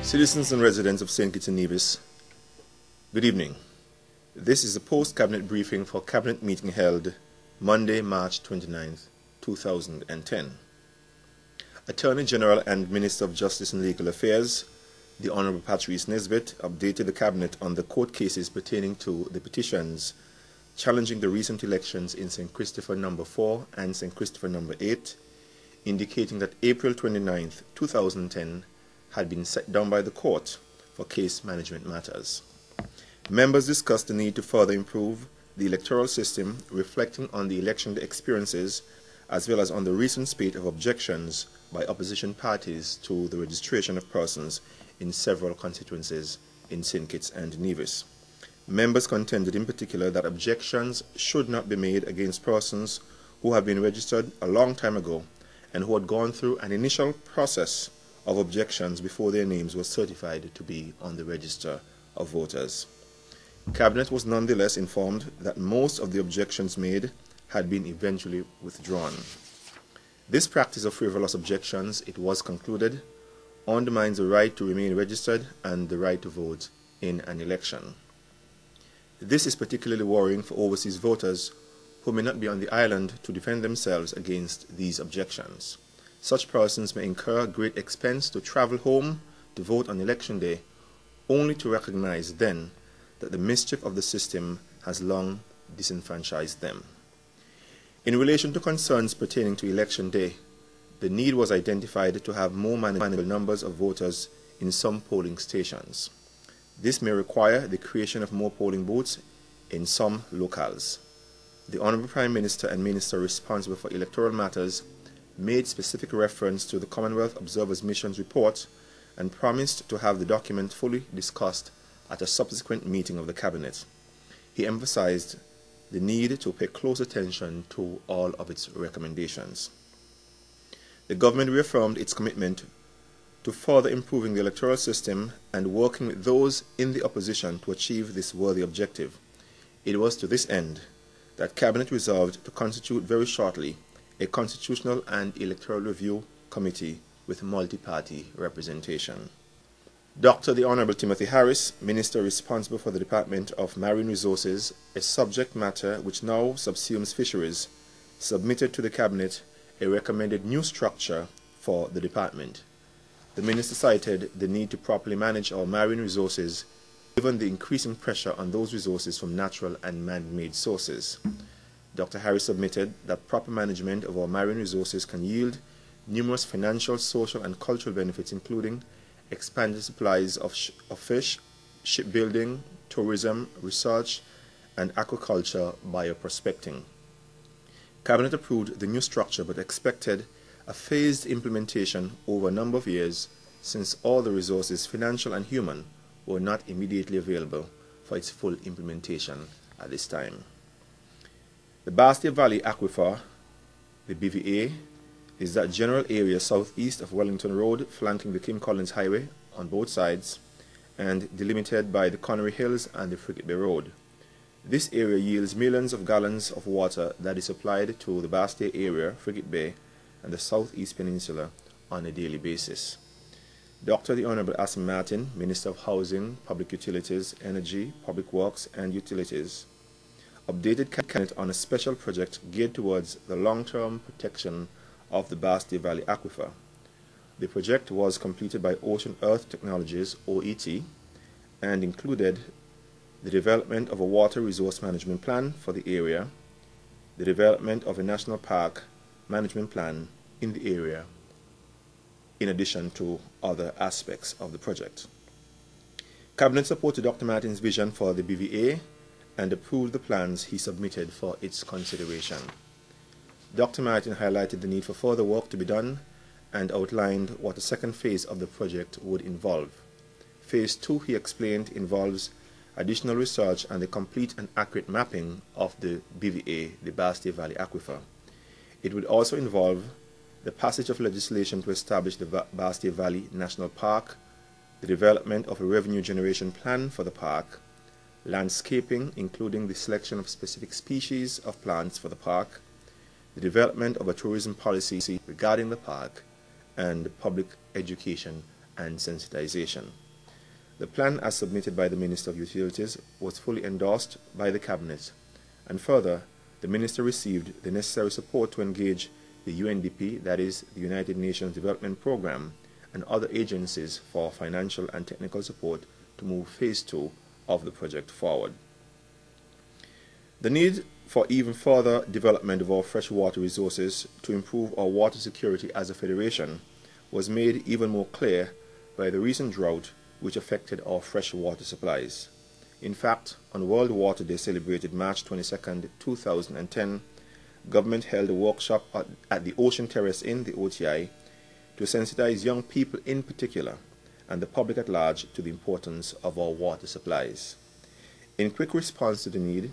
Citizens and residents of St. Kitts and Nevis, good evening. This is a post-Cabinet briefing for Cabinet meeting held Monday, March 29, 2010. Attorney General and Minister of Justice and Legal Affairs, the Honourable Patrice Nesbitt, updated the Cabinet on the court cases pertaining to the petitions challenging the recent elections in St. Christopher No. 4 and St. Christopher No. 8, indicating that April 29, 2010 had been set down by the court for case management matters. Members discussed the need to further improve the electoral system, reflecting on the election experiences as well as on the recent spate of objections by opposition parties to the registration of persons in several constituencies in St. Kitts and Nevis. Members contended in particular that objections should not be made against persons who have been registered a long time ago and who had gone through an initial process of objections before their names were certified to be on the register of voters. Cabinet was nonetheless informed that most of the objections made had been eventually withdrawn. This practice of frivolous objections, it was concluded, undermines the right to remain registered and the right to vote in an election. This is particularly worrying for overseas voters who may not be on the island to defend themselves against these objections. Such persons may incur great expense to travel home to vote on election day, only to recognize then that the mischief of the system has long disenfranchised them. In relation to concerns pertaining to election day, the need was identified to have more manageable numbers of voters in some polling stations. This may require the creation of more polling booths in some locales. The Honourable Prime Minister and Minister responsible for electoral matters made specific reference to the Commonwealth Observers Mission's report and promised to have the document fully discussed at a subsequent meeting of the Cabinet. He emphasized the need to pay close attention to all of its recommendations. The government reaffirmed its commitment to further improving the electoral system and working with those in the opposition to achieve this worthy objective. It was to this end that Cabinet resolved to constitute very shortly a Constitutional and Electoral Review Committee with multi-party representation. Dr. the Honourable Timothy Harris, Minister responsible for the Department of Marine Resources, a subject matter which now subsumes fisheries, submitted to the Cabinet a recommended new structure for the department. The Minister cited the need to properly manage our marine resources given the increasing pressure on those resources from natural and man-made sources. Dr. Harris submitted that proper management of our marine resources can yield numerous financial, social, and cultural benefits, including expanded supplies of fish, shipbuilding, tourism, research, and aquaculture bioprospecting. Cabinet approved the new structure but expected a phased implementation over a number of years since all the resources, financial and human, were not immediately available for its full implementation at this time. The Basseterre Valley Aquifer, the BVA, is that general area southeast of Wellington Road, flanking the Kim Collins Highway on both sides, and delimited by the Connery Hills and the Frigate Bay Road. This area yields millions of gallons of water that is supplied to the Basseterre area, Frigate Bay, and the Southeast Peninsula on a daily basis. Dr. the Honourable Asim Martin, Minister of Housing, Public Utilities, Energy, Public Works and Utilities, updated Cabinet on a special project geared towards the long-term protection of the Basseterre Valley Aquifer. The project was completed by Ocean Earth Technologies, OET, and included the development of a water resource management plan for the area, the development of a national park management plan in the area, in addition to other aspects of the project. Cabinet supported Dr. Martin's vision for the BVA and approved the plans he submitted for its consideration. Dr. Martin highlighted the need for further work to be done and outlined what a second phase of the project would involve. Phase 2, he explained, involves additional research and the complete and accurate mapping of the BVA, the Basseterre Valley Aquifer. It would also involve the passage of legislation to establish the Basseterre Valley National Park, the development of a revenue generation plan for the park, landscaping, including the selection of specific species of plants for the park, the development of a tourism policy regarding the park, and public education and sensitization. The plan as submitted by the Minister of Utilities was fully endorsed by the Cabinet, and further, the Minister received the necessary support to engage the UNDP, that is, the United Nations Development Programme, and other agencies for financial and technical support to move Phase 2 of the project forward. The need for even further development of our freshwater resources to improve our water security as a federation was made even more clear by the recent drought which affected our freshwater supplies. In fact, on World Water Day celebrated March 22, 2010, government held a workshop at the Ocean Terrace Inn, the OTI, to sensitize young people in particular and the public at large to the importance of our water supplies. In quick response to the need,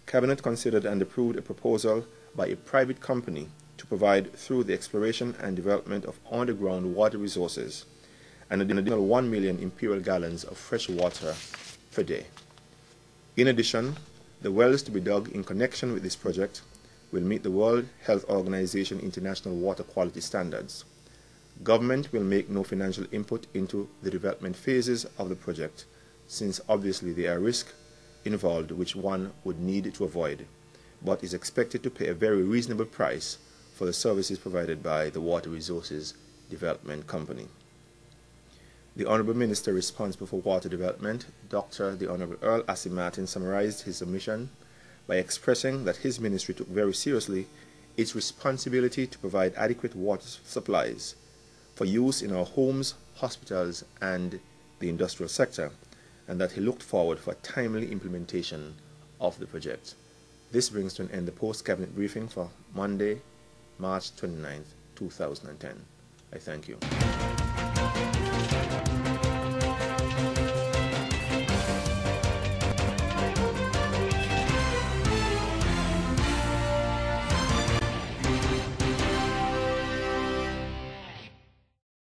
Cabinet considered and approved a proposal by a private company to provide, through the exploration and development of underground water resources, an additional 1 million imperial gallons of fresh water per day. In addition, the wells to be dug in connection with this project will meet the World Health Organization International Water Quality Standards. Government will make no financial input into the development phases of the project, since obviously there are risks involved which one would need to avoid, but is expected to pay a very reasonable price for the services provided by the Water Resources Development Company. The Honourable Minister responsible for water development, Dr. the Honourable Earl Assi Martin, summarized his submission by expressing that his ministry took very seriously its responsibility to provide adequate water supplies for use in our homes, hospitals, and the industrial sector, and that he looked forward for timely implementation of the project. This brings to an end the post-cabinet briefing for Monday, March 29, 2010. I thank you.